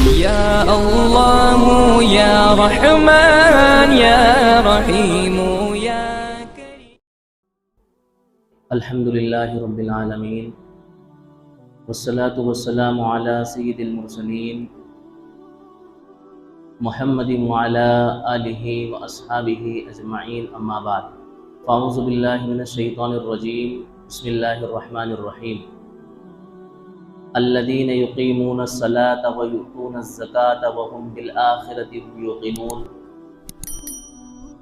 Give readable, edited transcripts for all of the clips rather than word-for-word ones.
يا الله يا رحمن يا رحيم يا كريم. الحمد لله رب العالمين والصلاة والسلام على سيد المرسلين محمد وعلى آله وأصحابه أجمعين، أما بعد، فأعوذ بالله من الشيطان الرجيم. بسم الله الرحمن الرحيم. الذين يقيمون الصلاة ويؤتون الزكاة وهم بالآخرة هم يوقنون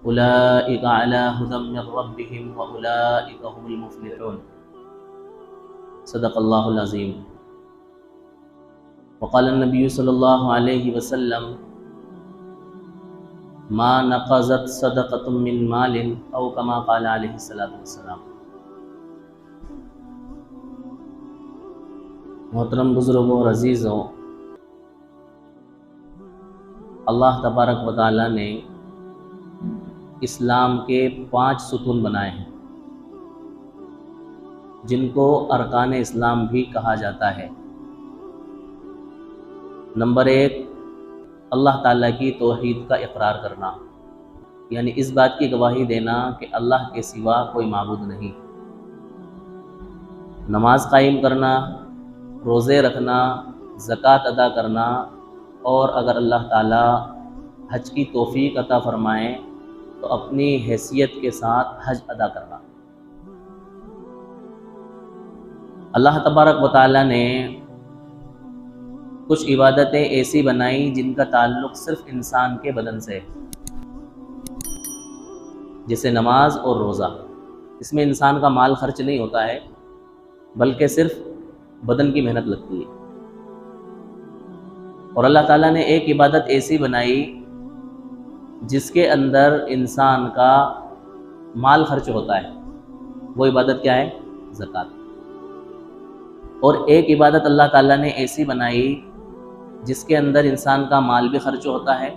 أولئك على هدى من ربهم وأولئك هم المفلحون. صدق الله العظيم. وقال النبي صلى الله عليه وسلم: ما نقضت صدقة من مال، أو كما قال عليه الصلاة والسلام. محترم بزرگوں اور عزیزوں، اللہ تبارک و تعالیٰ نے اسلام کے 5 ستون بنائے ہیں جن کو ارکان اسلام بھی کہا جاتا ہے۔ نمبر 1، اللہ تعالیٰ کی توحید کا اقرار کرنا، یعنی اس بات کی گواہی دینا کہ اللہ کے سوا کوئی معبود نہیں۔ نماز قائم کرنا، روزے رکھنا، زکوٰۃ ادا کرنا، اور اگر اللہ تعالیٰ حج کی توفیق عطا فرمائیں تو اپنی حیثیت کے ساتھ حج ادا کرنا۔ اللہ تبارک و تعالیٰ نے کچھ عبادتیں ایسی بنائیں جن کا تعلق صرف انسان کے بدن سے ہے، جیسے نماز اور روزہ۔ اس میں انسان کا مال خرچ نہیں ہوتا ہے، بلکہ صرف بدن کی محنت لگتی ہے۔ اور اللہ تعالیٰ نے ایک عبادت ایسی بنائی جس کے اندر انسان کا مال خرچ ہوتا ہے، وہ عبادت کیا ہے؟ زکوٰۃ۔ اور ایک عبادت اللہ تعالیٰ نے ایسی بنائی جس کے اندر انسان کا مال بھی خرچ ہوتا ہے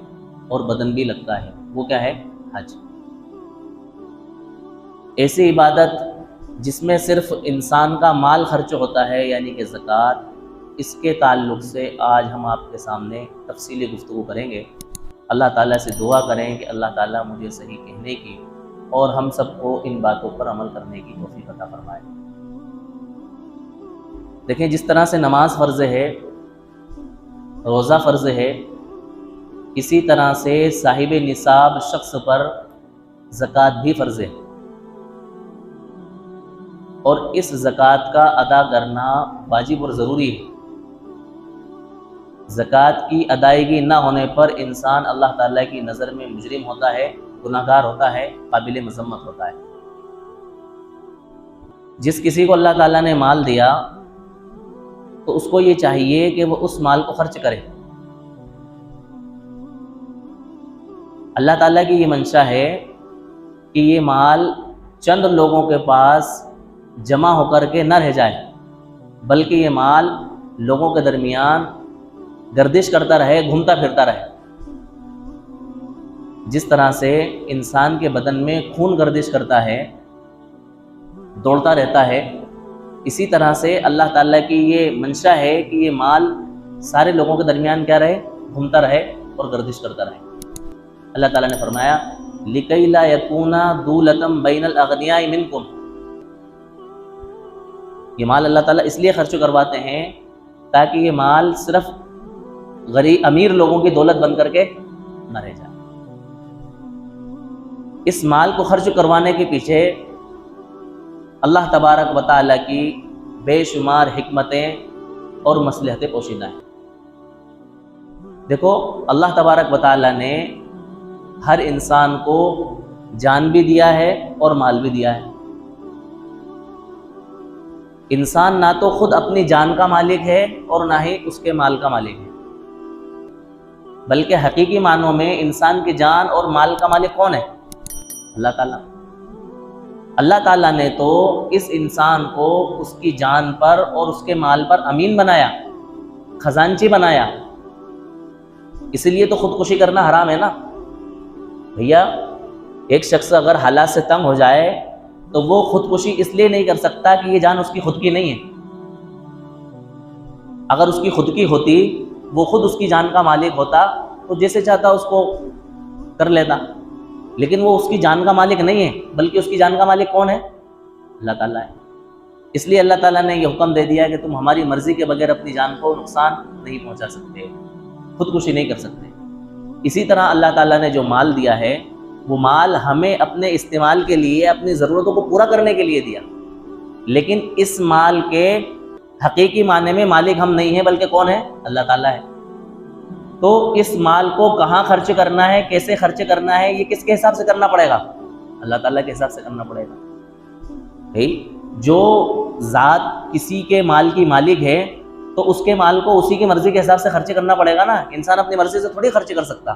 اور بدن بھی لگتا ہے، وہ کیا ہے؟ حج۔ ایسی عبادت جس میں صرف انسان کا مال خرچ ہوتا ہے، یعنی کہ زکوٰۃ، اس کے تعلق سے آج ہم آپ کے سامنے تفصیلی گفتگو کریں گے۔ اللہ تعالیٰ سے دعا کریں کہ اللہ تعالیٰ مجھے صحیح کہنے کی اور ہم سب کو ان باتوں پر عمل کرنے کی توفیق عطا فرمائے۔ دیکھیں، جس طرح سے نماز فرض ہے، روزہ فرض ہے، اسی طرح سے صاحب نصاب شخص پر زکوٰۃ بھی فرض ہے، اور اس زکوٰۃ کا ادا کرنا واجب اور ضروری ہے۔ زکوٰۃ کی ادائیگی نہ ہونے پر انسان اللہ تعالیٰ کی نظر میں مجرم ہوتا ہے، گناہ گار ہوتا ہے، قابل مذمت ہوتا ہے۔ جس کسی کو اللہ تعالیٰ نے مال دیا تو اس کو یہ چاہیے کہ وہ اس مال کو خرچ کرے۔ اللہ تعالیٰ کی یہ منشا ہے کہ یہ مال چند لوگوں کے پاس جمع ہو کر کے نہ رہ جائے، بلکہ یہ مال لوگوں کے درمیان گردش کرتا رہے، گھومتا پھرتا رہے۔ جس طرح سے انسان کے بدن میں خون گردش کرتا ہے، دوڑتا رہتا ہے، اسی طرح سے اللہ تعالیٰ کی یہ منشا ہے کہ یہ مال سارے لوگوں کے درمیان کیا رہے؟ گھومتا رہے اور گردش کرتا رہے۔ اللہ تعالیٰ نے فرمایا: لِكَيْ لَا يَكُونَ دُولَةً بَيْنَ الْأَغْنِيَاءِ مِنْكُمْ۔ یہ مال اللہ تعالیٰ اس لیے خرچ کرواتے ہیں تاکہ یہ مال صرف غریب امیر لوگوں کی دولت بن کر کے نہ رہ جائے۔ اس مال کو خرچ کروانے کے پیچھے اللہ تبارک و تعالیٰ کی بے شمار حکمتیں اور مصلحتیں پوشیدہ ہیں۔ دیکھو، اللہ تبارک و تعالیٰ نے ہر انسان کو جان بھی دیا ہے اور مال بھی دیا ہے۔ انسان نہ تو خود اپنی جان کا مالک ہے اور نہ ہی اس کے مال کا مالک ہے، بلکہ حقیقی معنوں میں انسان کی جان اور مال کا مالک کون ہے؟ اللہ تعالیٰ۔ اللہ تعالیٰ نے تو اس انسان کو اس کی جان پر اور اس کے مال پر امین بنایا، خزانچی بنایا۔ اس لیے تو خودکشی کرنا حرام ہے نا بھیا۔ ایک شخص اگر حالات سے تنگ ہو جائے تو وہ خودکشی اس لیے نہیں کر سکتا کہ یہ جان اس کی خود کی نہیں ہے۔ اگر اس کی خود کی ہوتی وہ خود اس کی جان کا مالک ہوتا تو جیسے چاہتا اس کو کر لیتا، لیکن وہ اس کی جان کا مالک نہیں ہے، بلکہ اس کی جان کا مالک کون ہے؟ اللہ تعالیٰ ہے۔ اس لیے اللہ تعالیٰ نے یہ حکم دے دیا کہ تم ہماری مرضی کے بغیر اپنی جان کو نقصان نہیں پہنچا سکتے، خودکشی نہیں کر سکتے۔ اسی طرح اللہ تعالیٰ نے جو مال دیا ہے وہ مال ہمیں اپنے استعمال کے لیے، اپنی ضرورتوں کو پورا کرنے کے لیے دیا، لیکن اس مال کے حقیقی معنی میں مالک ہم نہیں ہیں، بلکہ کون ہے؟ اللہ تعالیٰ ہے۔ تو اس مال کو کہاں خرچ کرنا ہے، کیسے خرچ کرنا ہے، یہ کس کے حساب سے کرنا پڑے گا؟ اللہ تعالیٰ کے حساب سے کرنا پڑے گا۔ جو ذات کسی کے مال کی مالک ہے تو اس کے مال کو اسی کی مرضی کے حساب سے خرچ کرنا پڑے گا نا۔ انسان اپنی مرضی سے تھوڑی خرچ کر سکتا۔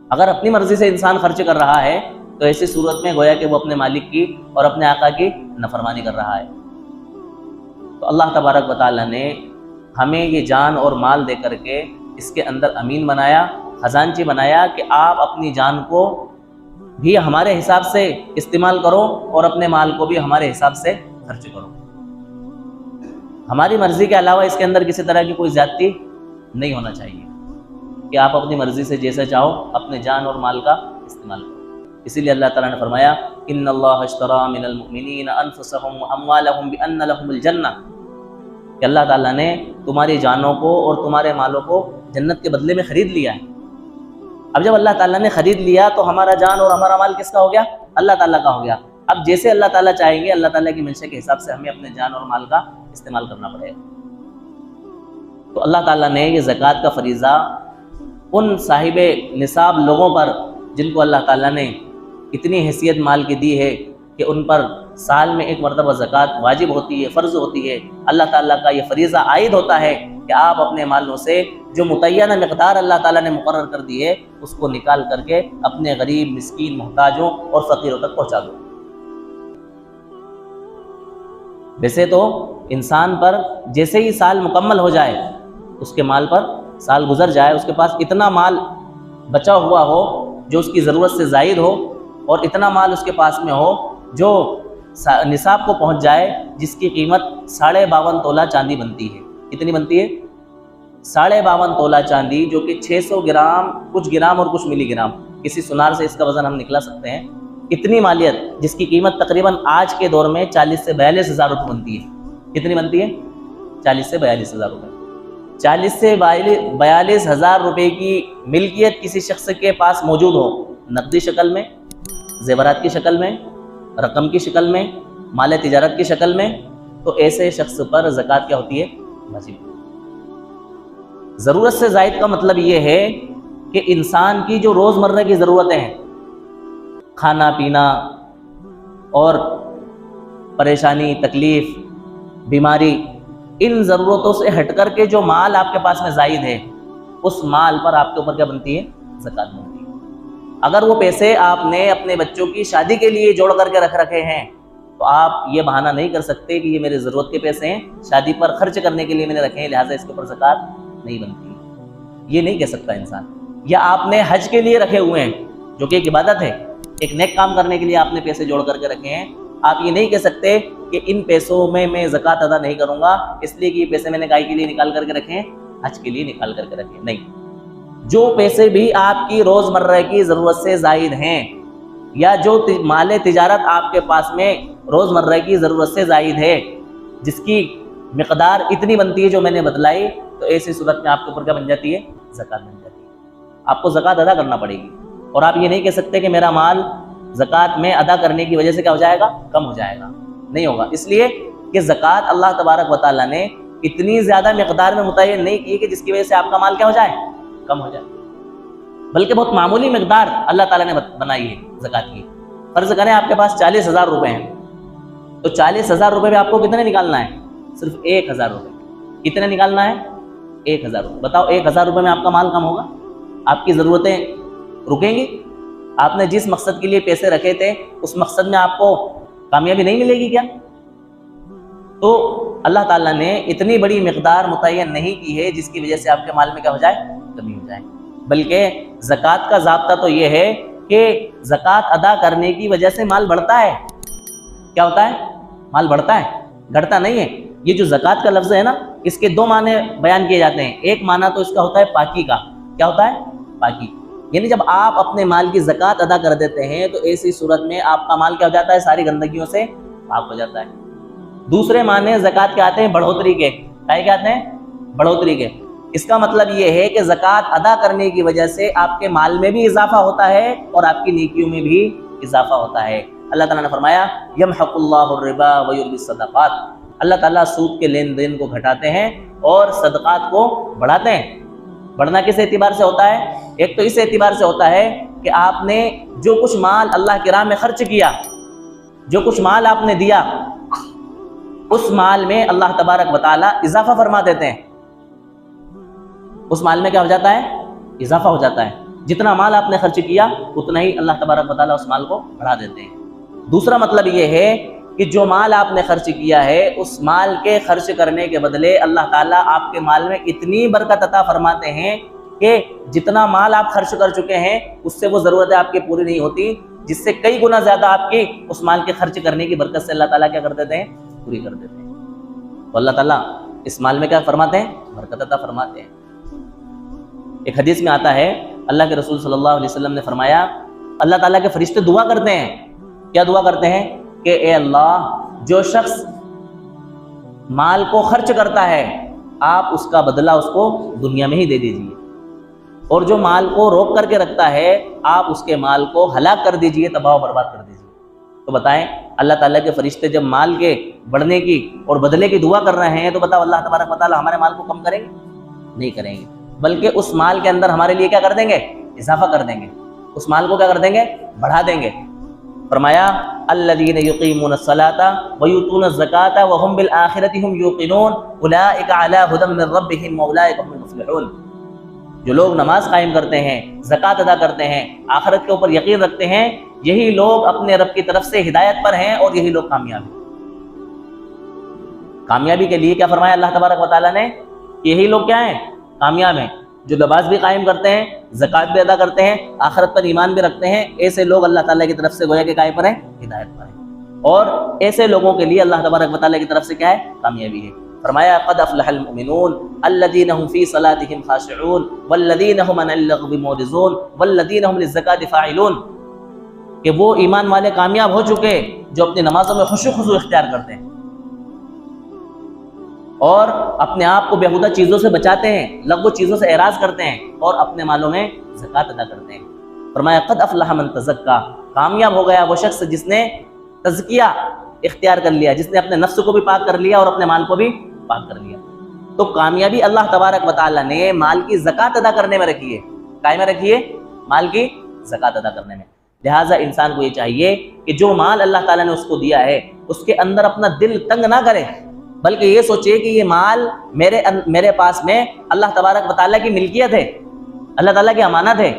اگر اپنی مرضی سے انسان خرچ کر رہا ہے تو ایسی صورت میں گویا کہ وہ اپنے مالک کی اور اپنے آقا کی نافرمانی کر رہا ہے۔ تو اللہ تبارک و تعالیٰ نے ہمیں یہ جان اور مال دے کر کے اس کے اندر امین بنایا، خزانچی بنایا کہ آپ اپنی جان کو بھی ہمارے حساب سے استعمال کرو اور اپنے مال کو بھی ہمارے حساب سے خرچ کرو۔ ہماری مرضی کے علاوہ اس کے اندر کسی طرح کی کوئی زیادتی نہیں ہونا چاہیے کہ آپ اپنی مرضی سے جیسے چاہو اپنے جان اور مال کا استعمال کرو۔ اسی لیے اللہ تعالیٰ نے فرمایا ان اللہ اشتری من المؤمنین انفسهم واموالهم بان لهم الجنہ، کہ اللہ تعالیٰ نے تمہاری جانوں کو اور تمہارے مالوں کو جنت کے بدلے میں خرید لیا ہے۔ اب جب اللہ تعالیٰ نے خرید لیا تو ہمارا جان اور ہمارا مال کس کا ہو گیا؟ اللہ تعالیٰ کا ہو گیا۔ اب جیسے اللہ تعالیٰ چاہیں گے اللہ تعالیٰ کی منشا کے حساب سے ہمیں اپنے جان اور مال کا استعمال کرنا پڑے گا۔ تو اللہ تعالیٰ نے یہ زکوٰۃ کا فریضہ ان صاحب نصاب لوگوں پر جن کو اللہ تعالیٰ نے اتنی حیثیت مال کی دی ہے کہ ان پر سال میں ایک مرتبہ زکوٰۃ واجب ہوتی ہے، فرض ہوتی ہے، اللہ تعالیٰ کا یہ فریضہ عائد ہوتا ہے کہ آپ اپنے مالوں سے جو متعینہ مقدار اللہ تعالیٰ نے مقرر کر دی ہے اس کو نکال کر کے اپنے غریب، مسکین، محتاجوں اور فقیروں تک پہنچا دو۔ ویسے تو انسان پر جیسے ہی سال مکمل ہو جائے، اس کے مال پر سال گزر جائے، اس کے پاس اتنا مال بچا ہوا ہو جو اس کی ضرورت سے زائد ہو اور اتنا مال اس کے پاس میں ہو جو نصاب کو پہنچ جائے، جس کی قیمت 52.5 تولہ چاندی بنتی ہے۔ کتنی بنتی ہے؟ 52.5 تولہ چاندی، جو کہ 600 گرام، کچھ گرام اور کچھ ملی گرام، کسی سنار سے اس کا وزن ہم نکلا سکتے ہیں۔ اتنی مالیت جس کی قیمت تقریباً آج کے دور میں 40 سے 42 ہزار روپے بنتی ہے۔ کتنی بنتی ہے؟ 40 سے 42 ہزار روپے۔ 40 سے 42 ہزار روپے کی ملکیت کسی شخص کے پاس موجود ہو، نقدی شکل میں، زیورات کی شکل میں، رقم کی شکل میں، مال تجارت کی شکل میں، تو ایسے شخص پر زکوٰۃ کیا ہوتی ہے؟ واجب۔ ضرورت سے زائد کا مطلب یہ ہے کہ انسان کی جو روزمرہ کی ضرورتیں ہیں، کھانا پینا اور پریشانی، تکلیف، بیماری، ان ضرورتوں سے ہٹ کر کے جو مال آپ کے پاس میں زائد ہے، اس مال پر آپ کے اوپر کیا بنتی ہے؟ زکوٰۃ بنتی ہے۔ اگر وہ پیسے آپ نے اپنے بچوں کی شادی کے لیے جوڑ کر کے رکھ رکھے ہیں تو آپ یہ بہانہ نہیں کر سکتے کہ یہ میرے ضرورت کے پیسے ہیں، شادی پر خرچ کرنے کے لیے میں نے رکھے ہیں، لہٰذا اس کے اوپر زکوٰۃ نہیں بنتی۔ یہ نہیں کہہ سکتا انسان۔ یا آپ نے حج کے لیے رکھے ہوئے ہیں، جو کہ ایک عبادت ہے، ایک نیک کام کرنے کے لیے آپ نے پیسے جوڑ کر کے رکھے ہیں، آپ یہ نہیں کہہ سکتے کہ ان پیسوں میں زکوٰۃ ادا نہیں کروں گا اس لیے کہ یہ پیسے میں نے گائے کے لیے نکال کر کے رکھے ہیں، حج کے لیے نکال کر کے رکھے ہیں۔ نہیں، جو پیسے بھی آپ کی روزمرہ کی ضرورت سے زائد ہیں یا جو مال تجارت آپ کے پاس میں روزمرہ کی ضرورت سے زائد ہے، جس کی مقدار اتنی بنتی ہے جو میں نے بتلائی، تو ایسی صورت میں آپ کے اوپر کیا بن جاتی ہے؟ زکوٰۃ بن جاتی ہے۔ آپ کو زکوٰۃ ادا کرنا پڑے گی، اور آپ یہ نہیں کہہ سکتے کہ میرا مال زکوٰۃ میں ادا کرنے کی وجہ سے کیا ہو جائے گا؟ کم ہو جائے گا۔ نہیں ہوگا، اس لیے کہ زکوٰۃ اللہ تبارک و تعالیٰ نے اتنی زیادہ مقدار میں متعین نہیں کی کہ جس کی وجہ سے آپ کا مال کیا ہو جائے؟ کم ہو جائے، بلکہ بہت معمولی مقدار اللہ تعالیٰ نے بنائی ہے زکوٰۃ کی۔ فرض کریں آپ کے پاس 40,000 روپے ہیں، تو 40,000 روپے میں آپ کو کتنے نکالنا ہے؟ صرف 1,000 روپے۔ کتنے نکالنا ہے؟ 1,000 روپے۔ بتاؤ 1,000 روپے میں آپ کا مال کم ہوگا؟ آپ کی ضرورتیں رکیں گی؟ آپ نے جس مقصد کے لیے پیسے رکھے تھے اس مقصد میں آپ کو کامیابی نہیں ملے گی کیا؟ تو اللہ تعالیٰ نے اتنی بڑی مقدار متعین نہیں کی ہے جس کی وجہ سے آپ کے مال میں کیا ہو جائے؟ کمی ہو جائے۔ بلکہ زکوٰۃ کا ضابطہ تو یہ ہے کہ زکوٰۃ ادا کرنے کی وجہ سے مال بڑھتا ہے۔ کیا ہوتا ہے؟ مال بڑھتا ہے، گھٹتا نہیں ہے۔ یہ جو زکوٰۃ کا لفظ ہے نا، اس کے دو معنی بیان کیے جاتے ہیں۔ ایک معنی تو اس کا ہوتا ہے پاکی کا، کیا ہوتا ہے؟ پاکی، یعنی جب آپ اپنے مال کی زکوٰۃ ادا کر دیتے ہیں تو ایسی صورت میں آپ کا مال کیا ہو جاتا ہے؟ ساری گندگیوں سے پاک ہو جاتا ہے۔ دوسرے معنی زکوٰۃ کے آتے ہیں بڑھوتری کے، کیا آتے ہیں؟ بڑھوتری کے۔ اس کا مطلب یہ ہے کہ زکوٰۃ ادا کرنے کی وجہ سے آپ کے مال میں بھی اضافہ ہوتا ہے اور آپ کی نیکیوں میں بھی اضافہ ہوتا ہے۔ اللہ تعالیٰ نے فرمایا یمحق اللہ الربا ویربی الصدقات، اللہ تعالیٰ سود کے لین دین کو گھٹاتے ہیں اور صدقات کو بڑھاتے ہیں۔ بڑھنا کس اعتبار سے ہوتا ہے؟ ایک تو اس اعتبار سے ہوتا ہے کہ آپ نے جو کچھ مال اللہ کی راہ میں خرچ کیا، جو کچھ مال آپ نے دیا، اس مال میں اللہ تبارک و تعالیٰ اضافہ فرما دیتے ہیں۔ اس مال میں کیا ہو جاتا ہے؟ اضافہ ہو جاتا ہے۔ جتنا مال آپ نے خرچ کیا اتنا ہی اللہ تبارک و تعالیٰ اس مال کو بڑھا دیتے ہیں۔ دوسرا مطلب یہ ہے کہ جو مال آپ نے خرچ کیا ہے اس مال کے خرچ کرنے کے بدلے اللہ تعالیٰ آپ کے مال میں اتنی برکت عطا فرماتے ہیں کہ جتنا مال آپ خرچ کر چکے ہیں اس سے وہ ضرورتیں آپ کی پوری نہیں ہوتی، جس سے کئی گنا زیادہ آپ کی اس مال کے خرچ کرنے کی برکت سے اللہ تعالیٰ کیا کر دیتے ہیں؟ پوری کر دیتے ہیں۔ تو اللہ تعالیٰ اس مال میں کیا فرماتے ہیں؟ برکت عطا فرماتے ہیں۔ ایک حدیث میں آتا ہے اللہ کے رسول صلی اللہ علیہ وسلم نے فرمایا اللہ تعالیٰ کے فرشتے دعا کرتے ہیں، کیا دعا کرتے ہیں؟ کہ اے اللہ، جو شخص مال کو خرچ کرتا ہے آپ اس کا بدلہ اس کو دنیا میں ہی دے دیجئے، اور جو مال کو روک کر کے رکھتا ہے آپ اس کے مال کو ہلاک کر دیجئے، تباہ و برباد کر دیجئے۔ تو بتائیں اللہ تعالیٰ کے فرشتے جب مال کے بڑھنے کی اور بدلے کی دعا کر رہے ہیں تو بتاؤ اللہ تبارک و تعالیٰ ہمارے مال کو کم کریں گے؟ نہیں کریں گے، بلکہ اس مال کے اندر ہمارے لیے کیا کر دیں گے؟ اضافہ کر دیں گے، اس مال کو کیا کر دیں گے؟ بڑھا دیں گے۔ فرمایا الذین یقیمون الصلاۃ ویؤتون الزکاۃ وهم بالآخرۃ هم یوقنون اولئک علی ھدی من ربهم واولئک هم المفلحون، جو لوگ نماز قائم کرتے ہیں، زکوٰۃ ادا کرتے ہیں، آخرت کے اوپر یقین رکھتے ہیں، یہی لوگ اپنے رب کی طرف سے ہدایت پر ہیں اور یہی لوگ کامیاب ہیں۔ کامیابی کے لیے کیا فرمایا اللہ تبارک و تعالیٰ نے؟ یہی لوگ کیا ہیں؟ کامیاب ہیں، جو نماز بھی قائم کرتے ہیں، زکوٰۃ بھی ادا کرتے ہیں، آخرت پر ایمان بھی رکھتے ہیں۔ ایسے لوگ اللہ تعالیٰ کی طرف سے گویا کہ کائے پر ہیں؟ ہدایت پر ہیں، اور ایسے لوگوں کے لیے اللہ تبارک و تعالیٰ کی طرف سے کیا ہے؟ کامیابی ہے۔ فرمایا قد افلح المؤمنون الذین هم فی صلاتهم خاشعون والذین هم عن اللغو معرضون والذین هم للزکاۃ فاعلون، کہ وہ ایمان والے کامیاب ہو چکے جو اپنی نمازوں میں خشوع خضوع اختیار کرتے ہیں اور اپنے آپ کو بیہودہ چیزوں سے بچاتے ہیں، لغو چیزوں سے اعراض کرتے ہیں اور اپنے مالوں میں زکوٰۃ ادا کرتے ہیں۔ فرمایا قد افلح من تزکا، کامیاب ہو گیا وہ شخص جس نے تزکیہ اختیار کر لیا، جس نے اپنے نفس کو بھی پاک کر لیا اور اپنے مال کو بھی پاک کر لیا۔ تو کامیابی اللہ تبارک و تعالیٰ نے مال کی زکوٰۃ ادا کرنے میں رکھی ہے، کائے میں رکھی ہے؟ مال کی زکوٰۃ ادا کرنے میں۔ لہٰذا انسان کو یہ چاہیے کہ جو مال اللہ تعالیٰ نے اس کو دیا ہے اس کے اندر اپنا دل تنگ نہ کرے، بلکہ یہ سوچے کہ یہ مال میرے پاس میں اللہ تبارک و تعالیٰ کی ملکیت ہے، اللہ تعالیٰ کی امانت ہے،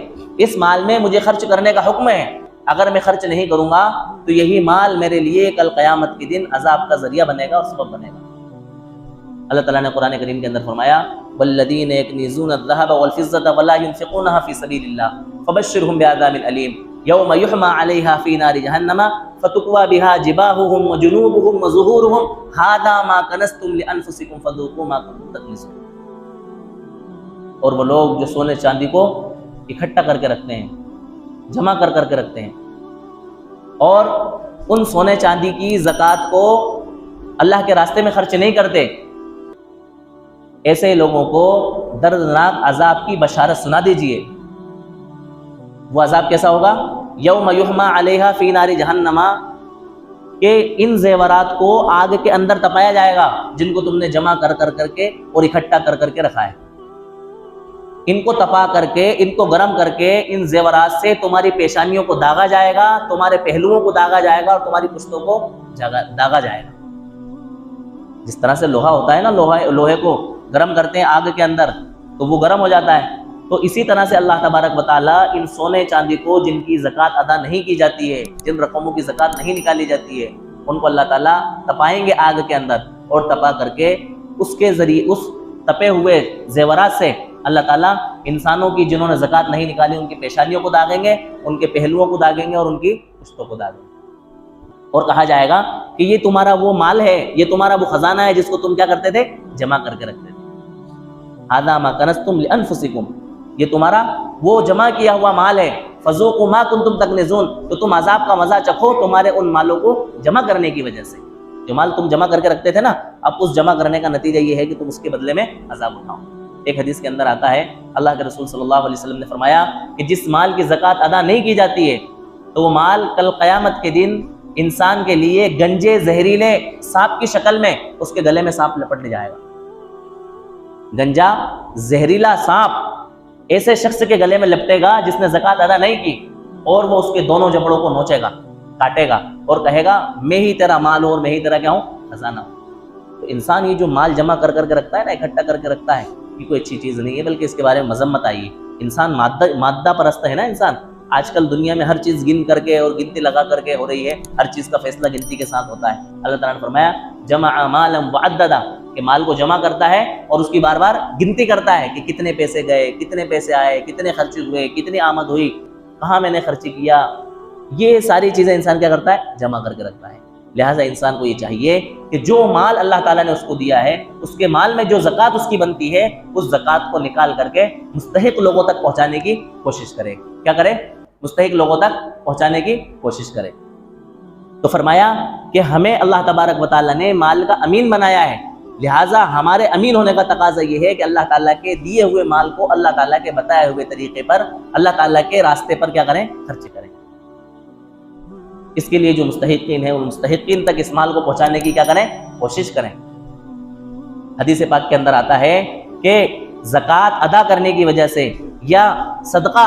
اس مال میں مجھے خرچ کرنے کا حکم ہے، اگر میں خرچ نہیں کروں گا تو یہی مال میرے لیے کل قیامت کے دن عذاب کا ذریعہ بنے گا اور سبب بنے گا۔ اللہ تعالیٰ نے قرآن کریم کے اندر فرمایا والذین یکنزون الذهب والفضة ولا ينفقونها في سبيل الله فبشرهم بعذاب أليم یوم یحمى علیہا فی نار جہنم فتکوی بها جباہهم وجنوبهم وظہورهم ھذا ما کنزتم لانفسکم فذوقوا ما کنتم تکنزون۔ اور وہ لوگ جو سونے چاندی کو اکٹھا کر کے رکھتے ہیں، جمع کر کے رکھتے ہیں اور ان سونے چاندی کی زکوٰۃ کو اللہ کے راستے میں خرچ نہیں کرتے، ایسے لوگوں کو دردناک عذاب کی بشارت سنا دیجئے۔ وہ عذاب کیسا ہوگا؟ یوم یحمى علیہا فی نار جہنم، کہ ان زیورات کو آگ کے اندر تپایا جائے گا جن کو تم نے جمع کر کے اور اکٹھا کر کے رکھا ہے۔ ان کو تپا کر کے، ان کو گرم کر کے، ان زیورات سے تمہاری پیشانیوں کو داغا جائے گا، تمہارے پہلوؤں کو داغا جائے گا اور تمہاری پشتوں کو داغا جائے گا۔ جس طرح سے لوہا ہوتا ہے نا، لوہے کو گرم کرتے ہیں آگ کے اندر تو وہ گرم ہو جاتا ہے، تو اسی طرح سے اللہ تبارک و تعالیٰ ان سونے چاندی کو جن کی زکوٰۃ ادا نہیں کی جاتی ہے، جن رقموں کی زکوٰۃ نہیں نکالی جاتی ہے، ان کو اللہ تعالیٰ تپائیں گے آگ کے اندر، اور تپا کر کے اس کے ذریعے اس تپے ہوئے زیورات سے اللہ تعالیٰ انسانوں کی جنہوں نے زکوٰۃ نہیں نکالی ان کی پیشانیوں کو داغیں گے، ان کے پہلوؤں کو داغیں گے اور ان کی پشتوں کو داغیں گے۔ اور کہا جائے گا کہ یہ تمہارا وہ مال ہے، یہ تمہارا وہ خزانہ ہے جس کو تم کیا کرتے تھے؟ جمع کر کے رکھتے تھے. ھذا ما کنزتم لانفسکم، یہ تمہارا وہ جمع کیا ہوا مال ہے. فذوقوا ما کنتم تکنزون، تو تم عذاب کا مزہ چکھو تمہارے ان مالوں کو جمع کرنے کی وجہ سے. جو مال تم جمع کر کے رکھتے تھے نا، اب اس جمع کرنے کا نتیجہ یہ ہے کہ تم اس کے بدلے میں عذاب اٹھاؤ. ایک حدیث کے اندر آتا ہے، اللہ کے رسول صلی اللہ علیہ وسلم نے فرمایا کہ جس مال کی زکوٰۃ ادا نہیں کی جاتی ہے تو وہ مال کل قیامت کے دن انسان کے لیے گنجے زہریلے سانپ کی شکل میں اس کے گلے میں سانپ لپٹ لے جائے گا. گنجا زہریلا سانپ ایسے شخص کے گلے میں لپٹے گا جس نے زکوٰۃ ادا نہیں کی، اور وہ اس کے دونوں جبڑوں کو نوچے گا، کاٹے گا، اور کہے گا میں ہی تیرا مال ہوں اور میں ہی تیرا کیا ہوں؟ خزانہ ہوں. تو انسان یہ جو مال جمع کر کے رکھتا ہے نا، اکٹھا کر کے رکھتا ہے، یہ کوئی اچھی چیز نہیں ہے، بلکہ اس کے بارے میں مذمت آئی ہے. انسان مادہ پرست ہے نا. انسان آج کل دنیا میں ہر چیز گن کر کے اور گنتی لگا کر کے ہو رہی ہے، ہر چیز کا فیصلہ گنتی کے ساتھ ہوتا ہے. اللہ تعالیٰ نے فرمایا جمع مالا وعددا، کہ مال کو جمع کرتا ہے اور اس کی بار بار گنتی کرتا ہے کہ کتنے پیسے گئے، کتنے پیسے آئے، کتنے خرچ ہوئے، کتنی آمد ہوئی، کہاں میں نے خرچ کیا. یہ ساری چیزیں انسان کیا کرتا ہے؟ جمع کر کے رکھتا ہے. لہٰذا انسان کو یہ چاہیے کہ جو مال اللہ تعالیٰ نے اس کو دیا ہے، اس کے مال میں جو زکوٰۃ اس کی بنتی ہے، اس زکوٰۃ کو نکال کر کے مستحق لوگوں تک پہنچانے کی کوشش کرے. کیا کرے؟ مستحق لوگوں تک پہنچانے کی کوشش کرے. تو فرمایا کہ ہمیں اللہ تبارک و تعالیٰ نے مال کا امین بنایا ہے، لہٰذا ہمارے امین ہونے کا تقاضا یہ ہے کہ اللہ تعالیٰ کے دیے ہوئے مال کو اللہ تعالیٰ کے بتائے ہوئے طریقے پر، اللہ تعالیٰ کے راستے پر کیا کریں؟ خرچ کریں. اس کے لیے جو مستحقین ہیں ان مستحقین تک اس مال کو پہنچانے کی کیا کریں؟ کوشش کریں. حدیث پاک کے اندر آتا ہے کہ زکوٰۃ ادا کرنے کی وجہ سے یا صدقہ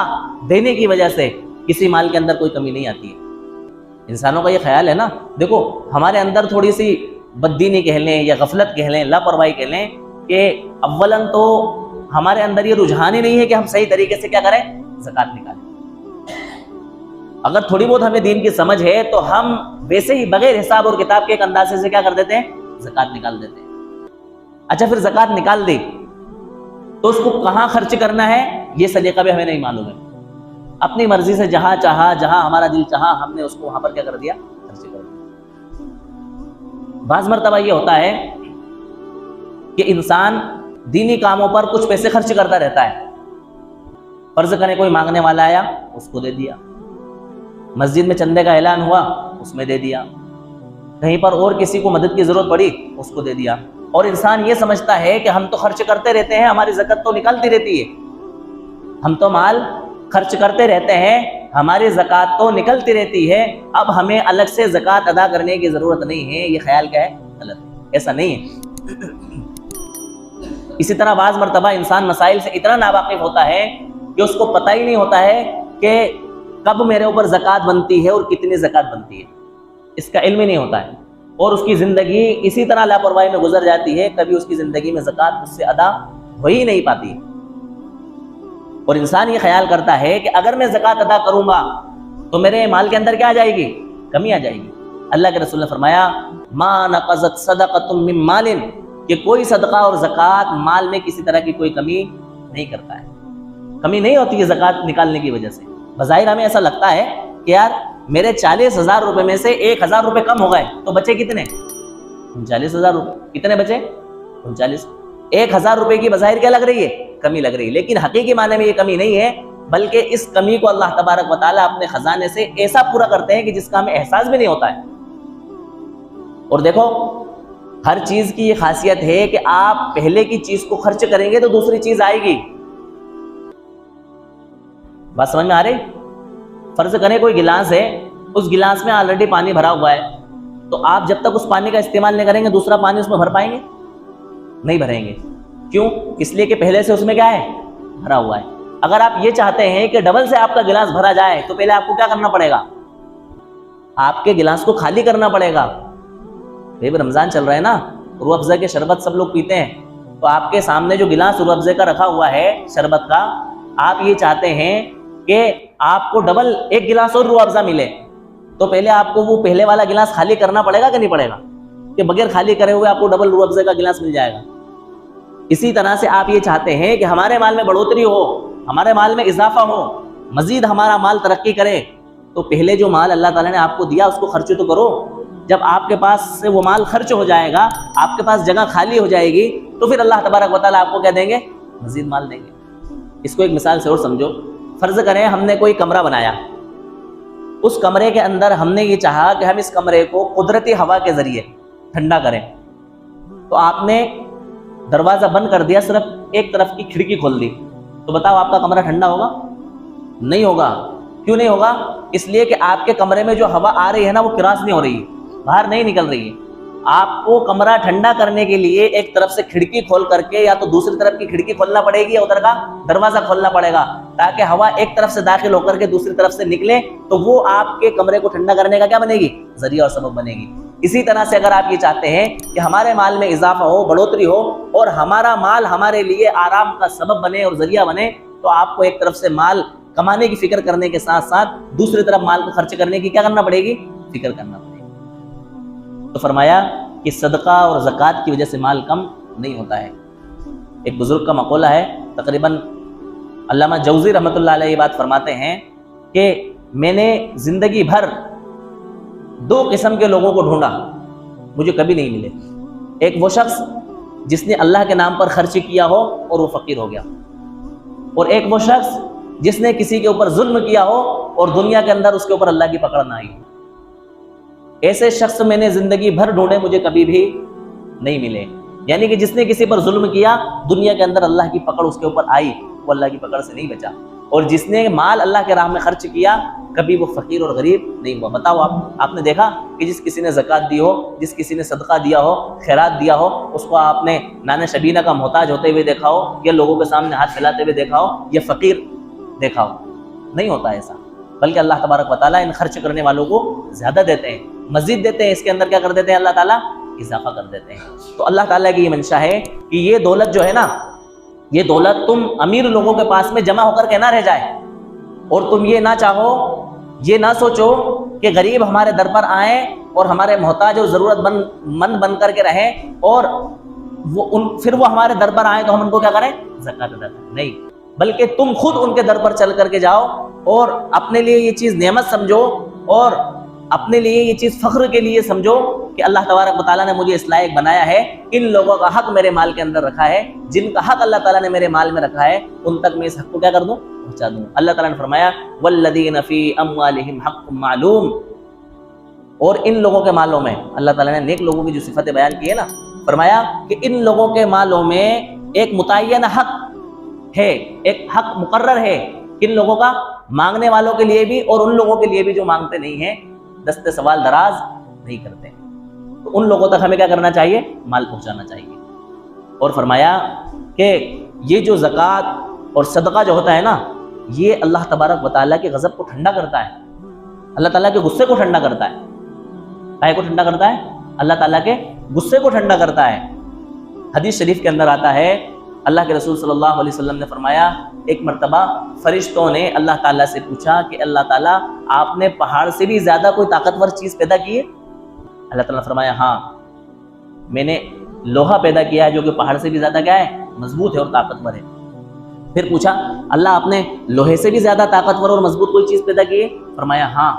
دینے کی وجہ سے کسی مال کے اندر کوئی کمی نہیں آتی ہے. انسانوں کا یہ خیال ہے نا، دیکھو ہمارے اندر تھوڑی سی بددینی کہہ لیں یا غفلت کہہ لیں، لاپرواہی کہہ لیں، کہ اولاً تو ہمارے اندر یہ رجحان ہی نہیں ہے کہ ہم صحیح طریقے سے کیا کریں؟ زکوٰۃ نکالیں. اگر تھوڑی بہت ہمیں دین کی سمجھ ہے تو ہم ویسے ہی بغیر حساب اور کتاب کے ایک اندازے سے کیا کر دیتے ہیں؟ زکوٰۃ نکال دیتے ہیں. اچھا پھر زکوٰۃ نکال دی تو اس کو کہاں خرچ کرنا ہے یہ سلیقہ بھی ہمیں نہیں معلوم ہے. اپنی مرضی سے جہاں چاہا، جہاں ہمارا دل چاہا، ہم نے اس کو وہاں پر کیا کر دیا؟ خرچ کر دیا. بعض مرتبہ یہ ہوتا ہے کہ انسان دینی کاموں پر کچھ پیسے خرچ کرتا رہتا ہے. فرض کریں کوئی مانگنے والا آیا، اس کو دے دیا. مسجد میں چندے کا اعلان ہوا، اس میں دے دیا. کہیں پر اور کسی کو مدد کی ضرورت پڑی، اس کو دے دیا. اور انسان یہ سمجھتا ہے کہ ہم تو خرچ کرتے رہتے ہیں، ہماری زکوٰۃ تو نکلتی رہتی ہے، ہم تو مال خرچ کرتے رہتے ہیں، ہماری زکوٰۃ تو نکلتی رہتی ہے، اب ہمیں الگ سے زکوٰۃ ادا کرنے کی ضرورت نہیں ہے. یہ خیال کیا ہے؟ غلط ہے. ایسا نہیں ہے. اسی طرح بعض مرتبہ انسان مسائل سے اتنا ناواقف ہوتا ہے کہ اس کو پتہ ہی نہیں ہوتا ہے کہ کب میرے اوپر زکوٰۃ بنتی ہے اور کتنی زکوٰۃ بنتی ہے. اس کا علم ہی نہیں ہوتا ہے، اور اس کی زندگی اسی طرح لاپرواہی میں گزر جاتی ہے، کبھی اس کی زندگی میں زکوٰۃ اس سے ادا ہو ہی نہیں پاتی. اور انسان یہ خیال کرتا ہے کہ اگر میں زکوٰۃ ادا کروں گا تو میرے مال کے اندر کیا آ جائے گی؟ کمی آ جائے گی. اللہ کے رسول نے فرمایا ما نقضت صدقۃ من مال، کہ کوئی صدقہ اور زکوٰۃ مال میں کسی طرح کی کوئی کمی نہیں کرتا ہے. کمی نہیں ہوتی ہے زکوٰۃ نکالنے کی وجہ سے. بظاہر ہمیں ایسا لگتا ہے کہ یار میرے 40,000 روپے میں سے 1,000 روپے کم ہو گئے تو بچے کتنے؟ 39,000 روپے. کتنے بچے؟ 39. 1,000 روپے کی بظاہر کیا لگ رہی ہے؟ کمی لگ رہی ہے، لیکن حقیقی معنی میں یہ کمی نہیں ہے، بلکہ اس کمی کو اللہ تبارک و تعالیٰ اپنے خزانے سے ایسا پورا کرتے ہیں کہ جس کا ہمیں احساس بھی نہیں ہوتا ہے. اور دیکھو ہر چیز کی یہ خاصیت ہے کہ آپ پہلے کی چیز کو خرچ کریں گے تو دوسری چیز آئے گی. بات سمجھ میں آ رہی؟ فرض کریں کوئی گلاس ہے، اس گلاس میں آلریڈی پانی بھرا ہوا ہے، تو آپ جب تک اس پانی کا استعمال نہیں کریں گے دوسرا پانی اس میں بھر پائیں گے؟ نہیں بھریں گے. کیوں؟ اس لیے کہ پہلے سے اس میں کیا ہے؟ بھرا ہوا ہے. اگر آپ یہ چاہتے ہیں کہ ڈبل سے آپ کا گلاس بھرا جائے تو پہلے آپ کو کیا کرنا پڑے گا؟ آپ کے گلاس کو خالی کرنا پڑے گا. رمضان چل رہا ہے نا، روح افزا کے شربت سب لوگ پیتے ہیں، تو آپ کے سامنے جو گلاس روح افزا کا رکھا ہوا ہے شربت کا، آپ یہ چاہتے ہیں کہ آپ کو ڈبل ایک گلاس اور روح افزا ملے، تو پہلے آپ کو وہ پہلے والا گلاس خالی کرنا پڑے گا کہ نہیں پڑے گا؟ کہ بغیر خالی کرے ہوئے آپ کو ڈبل روح افزا کا گلاس مل جائے گا. اسی طرح سے آپ یہ چاہتے ہیں کہ ہمارے مال میں بڑھوتری ہو، ہمارے مال میں اضافہ ہو، مزید ہمارا مال ترقی کرے، تو پہلے جو مال اللہ تعالیٰ نے آپ کو دیا اس کو خرچ تو کرو. جب آپ کے پاس سے وہ مال خرچ ہو جائے گا, آپ کے پاس جگہ خالی ہو جائے گی, تو پھر اللہ تبارک و تعالیٰ آپ کو کیا دیں گے؟ مزید مال دیں گے. اس کو ایک مثال سے اور سمجھو. فرض کریں ہم نے کوئی کمرہ بنایا, اس کمرے کے اندر ہم نے یہ چاہا کہ ہم اس کمرے کو قدرتی ہوا کے ذریعے ٹھنڈا کریں. تو آپ نے دروازہ بند کر دیا, صرف ایک طرف کی کھڑکی کھول دی, تو بتاؤ آپ کا کمرہ ٹھنڈا ہوگا؟ نہیں ہوگا. کیوں نہیں ہوگا؟ اس لیے کہ آپ کے کمرے میں جو ہوا آ رہی ہے نا, وہ کراس نہیں ہو رہی ہے, باہر نہیں نکل رہی ہے. آپ کو کمرہ ٹھنڈا کرنے کے لیے ایک طرف سے کھڑکی کھول کر کے یا تو دوسری طرف کی کھڑکی کھولنا پڑے گی یا ادھر کا دروازہ کھولنا پڑے گا, تاکہ ہوا ایک طرف سے داخل ہو کر کے دوسری طرف سے نکلے, تو وہ آپ کے کمرے کو ٹھنڈا کرنے کا کیا بنے گی؟ ذریعہ اور سبب بنے گی. اسی طرح سے اگر آپ یہ چاہتے ہیں کہ ہمارے مال میں اضافہ ہو, بڑھوتری ہو, اور ہمارا مال ہمارے لیے آرام کا سبب بنے اور ذریعہ بنے, تو آپ کو ایک طرف سے مال کمانے کی فکر کرنے کے ساتھ ساتھ دوسری طرف مال کو خرچ کرنے کی کیا کرنا پڑے گی؟ فکر کرنا پڑے گی. تو فرمایا کہ صدقہ اور زکوٰۃ کی وجہ سے مال کم نہیں ہوتا ہے. ایک بزرگ کا مقولہ ہے, تقریباً علامہ جوزی رحمۃ اللہ علیہ یہ بات فرماتے ہیں کہ میں نے زندگی بھر 2 قسم کے لوگوں کو ڈھونڈا, مجھے کبھی نہیں ملے. ایک وہ شخص جس نے اللہ کے نام پر خرچ کیا ہو اور وہ فقیر ہو گیا, اور ایک وہ شخص جس نے کسی کے اوپر ظلم کیا ہو اور دنیا کے اندر اس کے اوپر اللہ کی پکڑ نہ آئی. ایسے شخص میں نے زندگی بھر ڈھونڈے, مجھے کبھی بھی نہیں ملے. یعنی کہ جس نے کسی پر ظلم کیا, دنیا کے اندر اللہ کی پکڑ اس کے اوپر آئی, وہ اللہ کی پکڑ سے نہیں بچا. اور جس نے مال اللہ کے راہ میں خرچ کیا, کبھی وہ فقیر اور غریب نہیں ہوا. بتاؤ آپ نے دیکھا کہ جس کسی نے زکوٰۃ دی ہو, جس کسی نے صدقہ دیا ہو, خیرات دیا ہو, اس کو آپ نے نان شبینہ کا محتاج ہوتے ہوئے دیکھا ہو, یا لوگوں کے سامنے ہاتھ پھیلاتے ہوئے دیکھا ہو, یا فقیر دیکھا ہو؟ نہیں ہوتا ایسا. بلکہ اللہ تبارک و تعالیٰ ان خرچ کرنے والوں کو زیادہ دیتے ہیں, مزید دیتے ہیں. اس کے اندر کیا کر دیتے ہیں اللہ تعالیٰ؟ اضافہ کر دیتے ہیں. تو اللہ تعالیٰ کی یہ منشا ہے کہ یہ دولت جو ہے نا, یہ دولت تم امیر لوگوں کے پاس میں جمع ہو کر کے نہ رہ جائے, اور تم یہ نہ چاہو, یہ نہ سوچو کہ غریب ہمارے در پر آئیں اور ہمارے محتاج اور ضرورت مند بن کر کے رہیں, اور پھر وہ ہمارے در پر آئیں تو ہم ان کو کیا کریں؟ زکوٰۃ ادا کریں. نہیں, بلکہ تم خود ان کے در پر چل کر کے جاؤ, اور اپنے لیے یہ چیز نعمت سمجھو, اور اپنے لیے یہ چیز فخر کے لیے سمجھو کہ اللہ تبارک و تعالیٰ نے مجھے اس لائق بنایا ہے, ان لوگوں کا حق میرے مال کے اندر رکھا ہے, جن کا حق اللہ تعالیٰ نے میرے مال میں رکھا ہے, ان تک میں اس حق کو کیا کر دوں؟ پہنچا دوں. اللہ تعالیٰ نے فرمایا والذین فی اموالہم حق معلوم, اور ان لوگوں کے مالوں میں, اللہ تعالیٰ نے نیک لوگوں کی جو صفتیں بیان کی ہے نا, فرمایا کہ ان لوگوں کے مالوں میں ایک متعین حق ہے, ایک حق مقرر ہے. کن لوگوں کا؟ مانگنے والوں کے لیے بھی, اور ان لوگوں کے لیے بھی جو مانگتے نہیں ہیں, دستے سوال دراز نہیں کرتے. تو ان لوگوں تک ہمیں کیا کرنا چاہیے؟ مال پہنچانا چاہیے. اور فرمایا کہ یہ جو زکوٰۃ اور صدقہ جو ہوتا ہے نا, یہ اللہ تبارک و تعالیٰ کے غضب کو ٹھنڈا کرتا ہے, اللہ تعالیٰ کے غصے کو ٹھنڈا کرتا ہے. کائے کو ٹھنڈا کرتا ہے؟ اللہ تعالیٰ کے غصے کو ٹھنڈا کرتا ہے. حدیث شریف کے اندر آتا ہے, اللہ کے رسول صلی اللہ علیہ وسلم نے فرمایا, ایک مرتبہ فرشتوں نے اللہ تعالیٰ سے پوچھا کہ اللہ تعالیٰ آپ نے پہاڑ سے بھی زیادہ کوئی طاقتور چیز پیدا کی ہے؟ اللہ تعالیٰ نے فرمایا ہاں, میں نے لوہا پیدا کیا ہے جو کہ پہاڑ سے بھی زیادہ کیا ہے؟ مضبوط ہے اور طاقتور ہے. پھر پوچھا اللہ آپ نے لوہے سے بھی زیادہ طاقتور اور مضبوط کوئی چیز پیدا کی ہے؟ فرمایا ہاں,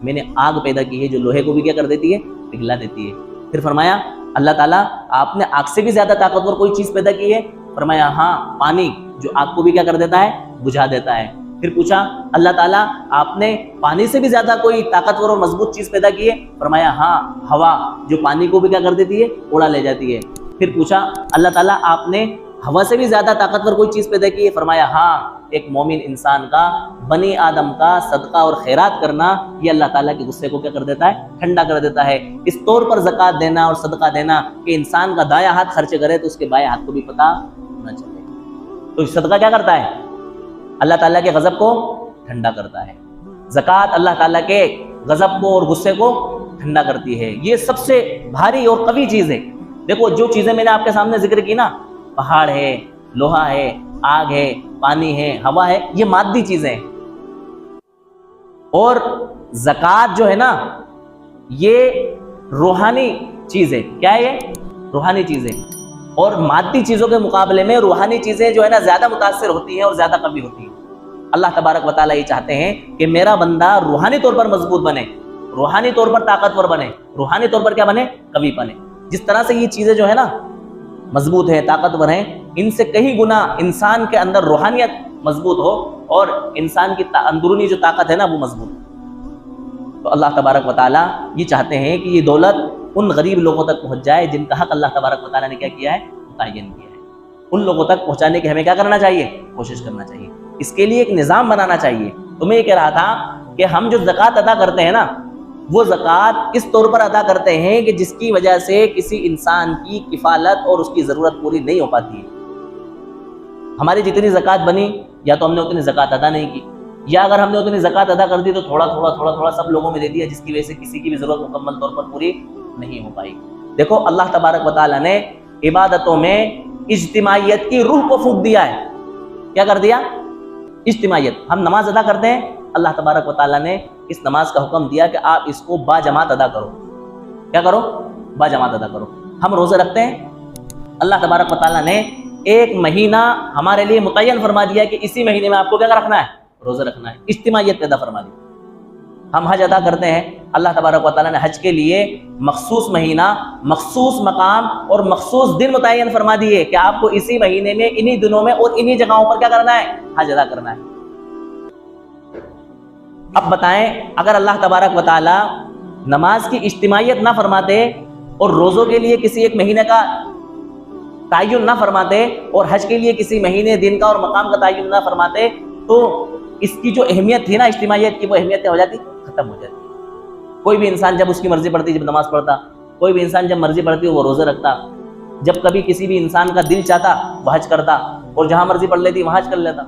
میں نے آگ پیدا کی ہے جو لوہے کو بھی کیا کر دیتی ہے؟ پگھلا دیتی ہے. پھر فرمایا اللہ تعالیٰ آپ نے آگ سے بھی زیادہ طاقتور کوئی چیز پیدا کی ہے؟ فرمایا ہاں, پانی جو آگ کو بھی کیا کر دیتا ہے؟ بجھا دیتا ہے. پھر پوچھا اللہ تعالیٰ آپ نے پانی سے بھی زیادہ کوئی طاقتور اور مضبوط چیز پیدا کی ہے؟ فرمایا ہاں, ہوا جو پانی کو بھی کیا کر دیتی ہے؟ اڑا لے جاتی ہے. پھر پوچھا اللہ تعالیٰ آپ نے ہوا سے بھی زیادہ طاقتور کوئی چیز پیدا کی ہے؟ فرمایا ہاں, ایک مومن انسان کا, بنی آدم کا صدقہ اور خیرات کرنا, یہ اللہ تعالیٰ کے غصے کو کیا کر دیتا ہے؟ ٹھنڈا کر دیتا ہے. اس طور پر زکوٰۃ دینا اور صدقہ دینا کہ انسان کا دایاں ہاتھ خرچ کرے تو اس کے بائیں ہاتھ کو بھی پتہ نہ چلے. تو صدقہ کیا کرتا ہے؟ اللہ تعالیٰ کے غضب کو ٹھنڈا کرتا ہے. زکوٰۃ اللہ تعالیٰ کے غضب کو اور غصے کو ٹھنڈا کرتی ہے. یہ سب سے بھاری اور قوی چیز ہے. دیکھو جو چیزیں میں نے آپ کے سامنے ذکر کی نا, پہاڑ ہے, لوہا ہے, آگ ہے, پانی ہے, ہوا ہے, یہ مادی چیزیں ہیں. اور زکوٰۃ جو ہے نا یہ روحانی چیز ہے. کیا ہے یہ؟ روحانی چیزیں. اور مادی چیزوں کے مقابلے میں روحانی چیزیں جو ہے نا زیادہ متاثر ہوتی ہیں اور زیادہ قوی ہوتی ہیں. اللہ تبارک و تعالیٰ یہ چاہتے ہیں کہ میرا بندہ روحانی طور پر مضبوط بنے، روحانی طور پر طاقتور بنے، روحانی طور پر کیا بنے؟ قوی بنے۔ جس طرح سے یہ چیزیں جو ہے نا مضبوط ہے، طاقتور ہیں، ان سے کئی گنا انسان کے اندر روحانیت مضبوط ہو اور انسان کی اندرونی جو طاقت ہے نا وہ مضبوط ہو۔ تو اللہ تبارک و تعالیٰ یہ چاہتے ہیں کہ یہ دولت ان غریب لوگوں تک پہنچ جائے جن کا حق اللہ تبارک و تعالیٰ نے کیا کیا ہے؟ متعین کیا ہے۔ ان لوگوں تک پہنچانے کی ہمیں کیا کرنا چاہیے؟ کوشش کرنا چاہیے۔ اس کے لیے ایک نظام بنانا چاہیے۔ تو میں یہ کہہ رہا تھا کہ ہم جو زکوٰۃ ادا کرتے ہیں نا، وہ زکوٰۃ اس طور پر ادا کرتے ہیں کہ جس کی وجہ سے کسی انسان کی کفالت اور اس کی ضرورت پوری نہیں ہو پاتی ہے۔ ہماری جتنی زکوٰۃ بنی یا تو ہم نے اتنی زکوٰۃ ادا نہیں کی، یا اگر ہم نے اتنی زکوٰۃ ادا کر دی تو تھوڑا تھوڑا سب لوگوں میں دے دیا، جس کی وجہ سے کسی کی بھی ضرورت مکمل طور پر پوری نہیں ہو پائی۔ دیکھو اللہ تبارک و تعالیٰ نے عبادتوں میں اجتماعیت کی روح کو پھونک دیا ہے۔ کیا کر دیا؟ اجتماعیت۔ ہم نماز ادا کرتے ہیں، اللہ تبارک و تعالیٰ نے اس نماز کا حکم دیا کہ آپ اس کو با جماعت ادا کرو۔ کیا کرو؟ با جماعت ادا کرو۔ ہم روزے رکھتے ہیں، اللہ تبارک و تعالیٰ نے ایک مہینہ ہمارے لیے متعین فرما دیا کہ اسی مہینے میں آپ کو کیا رکھنا ہے؟ روزہ رکھنا ہے۔ اجتماعیت پیدا فرما دی۔ ہم حج ادا کرتے ہیں، اللہ تبارک و تعالیٰ نے حج کے لیے مخصوص مہینہ، مخصوص مقام اور مخصوص دن متعین فرما دیے کہ آپ کو اسی مہینے میں، انہی دنوں میں اور انہی جگہوں پر کیا کرنا ہے؟ حج ادا کرنا ہے۔ اب بتائیں، اگر اللہ تبارک و تعالیٰ نماز کی اجتماعیت نہ فرماتے اور روزوں کے لیے کسی ایک مہینے کا تعین نہ فرماتے اور حج کے لیے کسی مہینے، دن کا اور مقام کا تعین نہ فرماتے، تو اس کی جو اہمیت تھی نا اجتماعیت کی، وہ اہمیت ہو جاتی، ختم ہو جاتی۔ کوئی بھی انسان جب اس کی مرضی پڑتی جب نماز پڑھتا، کوئی بھی انسان جب مرضی پڑتی وہ روزے رکھتا، جب کبھی کسی بھی انسان کا دل چاہتا وہ حج کرتا، اور جہاں مرضی پڑھ لیتی وہاں حج کر لیتا۔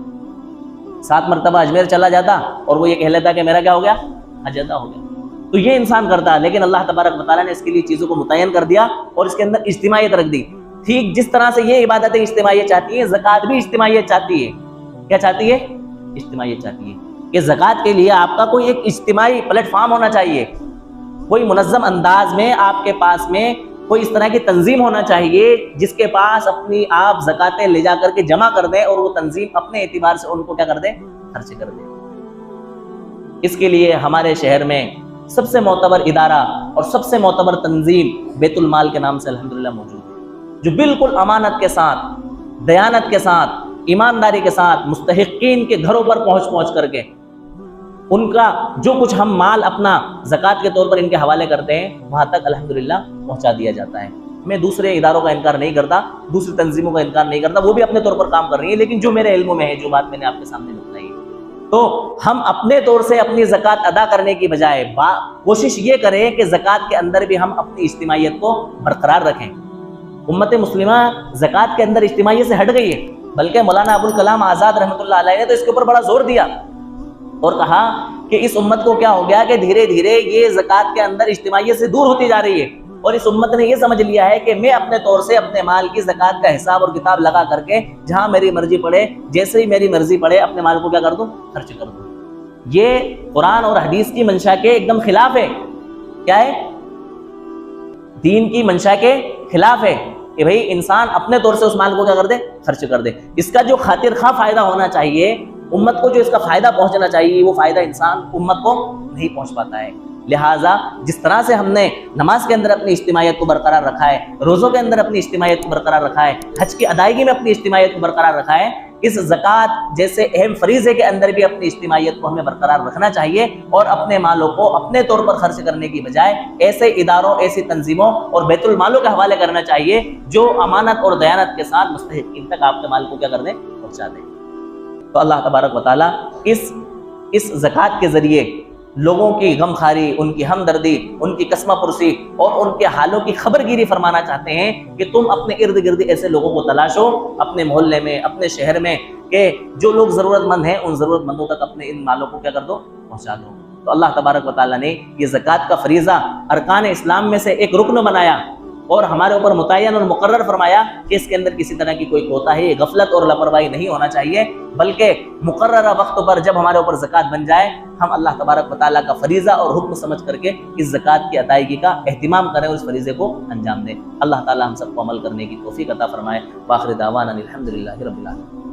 7 مرتبہ اجمیر چلا جاتا اور وہ یہ کہہ لیتا کہ میرا کیا ہو گیا؟ حج ادا ہو گیا۔ تو یہ انسان کرتا، لیکن اللہ تبارک و تعالیٰ نے اس کے لیے چیزوں کو متعین کر دیا اور اس کے اندر اجتماعیت رکھ دی۔ ٹھیک جس طرح سے یہ عبادتیں اجتماعیت چاہتی ہیں، زکوٰۃ بھی اجتماعیت چاہتی ہے۔ کیا چاہتی ہے؟ اجتماعیت چاہتی ہے کہ زکوٰۃ کے لیے آپ کا کوئی ایک اجتماعی پلیٹ فارم ہونا چاہیے، کوئی منظم انداز میں آپ کے پاس میں کوئی اس طرح کی تنظیم ہونا چاہیے جس کے پاس اپنی آپ زکاتیں لے جا کر کے جمع کر دیں اور وہ تنظیم اپنے اعتبار سے ان کو کیا کر دیں؟ خرچ کر دیں۔ اس کے لیے ہمارے شہر میں سب سے معتبر ادارہ اور سب سے معتبر تنظیم بیت المال کے نام سے الحمدللہ موجود ہے، جو بالکل امانت کے ساتھ، دیانت کے ساتھ، ایمانداری کے ساتھ مستحقین کے گھروں پر پہنچ کر کے ان کا جو کچھ ہم مال اپنا زکوٰۃ کے طور پر ان کے حوالے کرتے ہیں وہاں تک الحمدللہ پہنچا دیا جاتا ہے۔ میں دوسرے اداروں کا انکار نہیں کرتا، دوسری تنظیموں کا انکار نہیں کرتا، وہ بھی اپنے طور پر کام کر رہی ہیں، لیکن جو میرے علم میں ہے، جو بات میں نے آپ کے سامنے بتائی ہے، تو ہم اپنے طور سے اپنی زکوٰۃ ادا کرنے کی بجائے کوشش یہ کریں کہ زکوٰۃ کے اندر بھی ہم اپنی اجتماعیت کو برقرار رکھیں۔ امت مسلمہ زکوٰۃ کے اندر اجتماعیت سے ہٹ گئی ہے، بلکہ مولانا ابوالکلام آزاد رحمۃ اللہ علیہ نے تو اس کے اوپر بڑا زور دیا اور کہا کہ اس امت کو کیا ہو گیا کہ دھیرے دھیرے یہ زکوٰۃ کے اندر اجتماعیت سے دور ہوتی جا رہی ہے، اور اس امت نے یہ سمجھ لیا ہے کہ میں اپنے طور سے اپنے مال کی زکوٰۃ کا حساب اور کتاب لگا کر کے جہاں میری مرضی پڑے، جیسے ہی میری مرضی پڑے، اپنے مال کو کیا کر دوں؟ خرچ کر دوں۔ یہ قرآن اور حدیث کی منشا کے ایک دم خلاف ہے۔ کیا ہے؟ دین کی منشا کے خلاف ہے کہ بھئی انسان اپنے طور سے اس مال کو کیا کر دے؟ خرچ کر دے۔ اس کا جو خاطر خواہ فائدہ ہونا چاہیے، امت کو جو اس کا فائدہ پہنچنا چاہیے، وہ فائدہ انسان امت کو نہیں پہنچ پاتا ہے۔ لہٰذا جس طرح سے ہم نے نماز کے اندر اپنی اجتماعیت کو برقرار رکھا ہے، روزوں کے اندر اپنی اجتماعیت کو برقرار رکھا ہے، حج کی ادائیگی میں اپنی اجتماعیت کو برقرار رکھا ہے، اس زکوٰۃ جیسے اہم فریضے کے اندر بھی اپنی اجتماعیت کو ہمیں برقرار رکھنا چاہیے، اور اپنے مالوں کو اپنے طور پر خرچ کرنے کی بجائے ایسے اداروں، ایسی تنظیموں اور بیت المالوں کے حوالے کرنا چاہیے جو امانت اور دیانت کے ساتھ مستحقین تک آپ کے مال کو کیا کر دیں؟ پہنچا دیں۔ تو اللہ تبارک و تعالیٰ اس زکوٰۃ کے ذریعے لوگوں کی غمخواری، ان کی ہمدردی، ان کی کسمہ پرسی اور ان کے حالوں کی خبر گیری فرمانا چاہتے ہیں کہ تم اپنے ارد گرد ایسے لوگوں کو تلاشو، اپنے محلے میں، اپنے شہر میں، کہ جو لوگ ضرورت مند ہیں ان ضرورت مندوں تک اپنے ان مالوں کو کیا کر دو؟ پہنچا دو۔ تو اللہ تبارک و تعالیٰ نے یہ زکوٰۃ کا فریضہ ارکان اسلام میں سے ایک رکن بنایا اور ہمارے اوپر متعین اور مقرر فرمایا کہ اس کے اندر کسی طرح کی کوئی کوتاہی، غفلت اور لاپرواہی نہیں ہونا چاہیے، بلکہ مقررہ وقت پر جب ہمارے اوپر زکوٰۃ بن جائے، ہم اللہ تبارک و تعالیٰ کا فریضہ اور حکم سمجھ کر کے اس زکوٰۃ کی ادائیگی کا اہتمام کریں اور اس فریضے کو انجام دیں۔ اللہ تعالیٰ ہم سب کو عمل کرنے کی توفیق عطا فرمائے۔ وآخر دعوانا الحمدللہ رب العالمین۔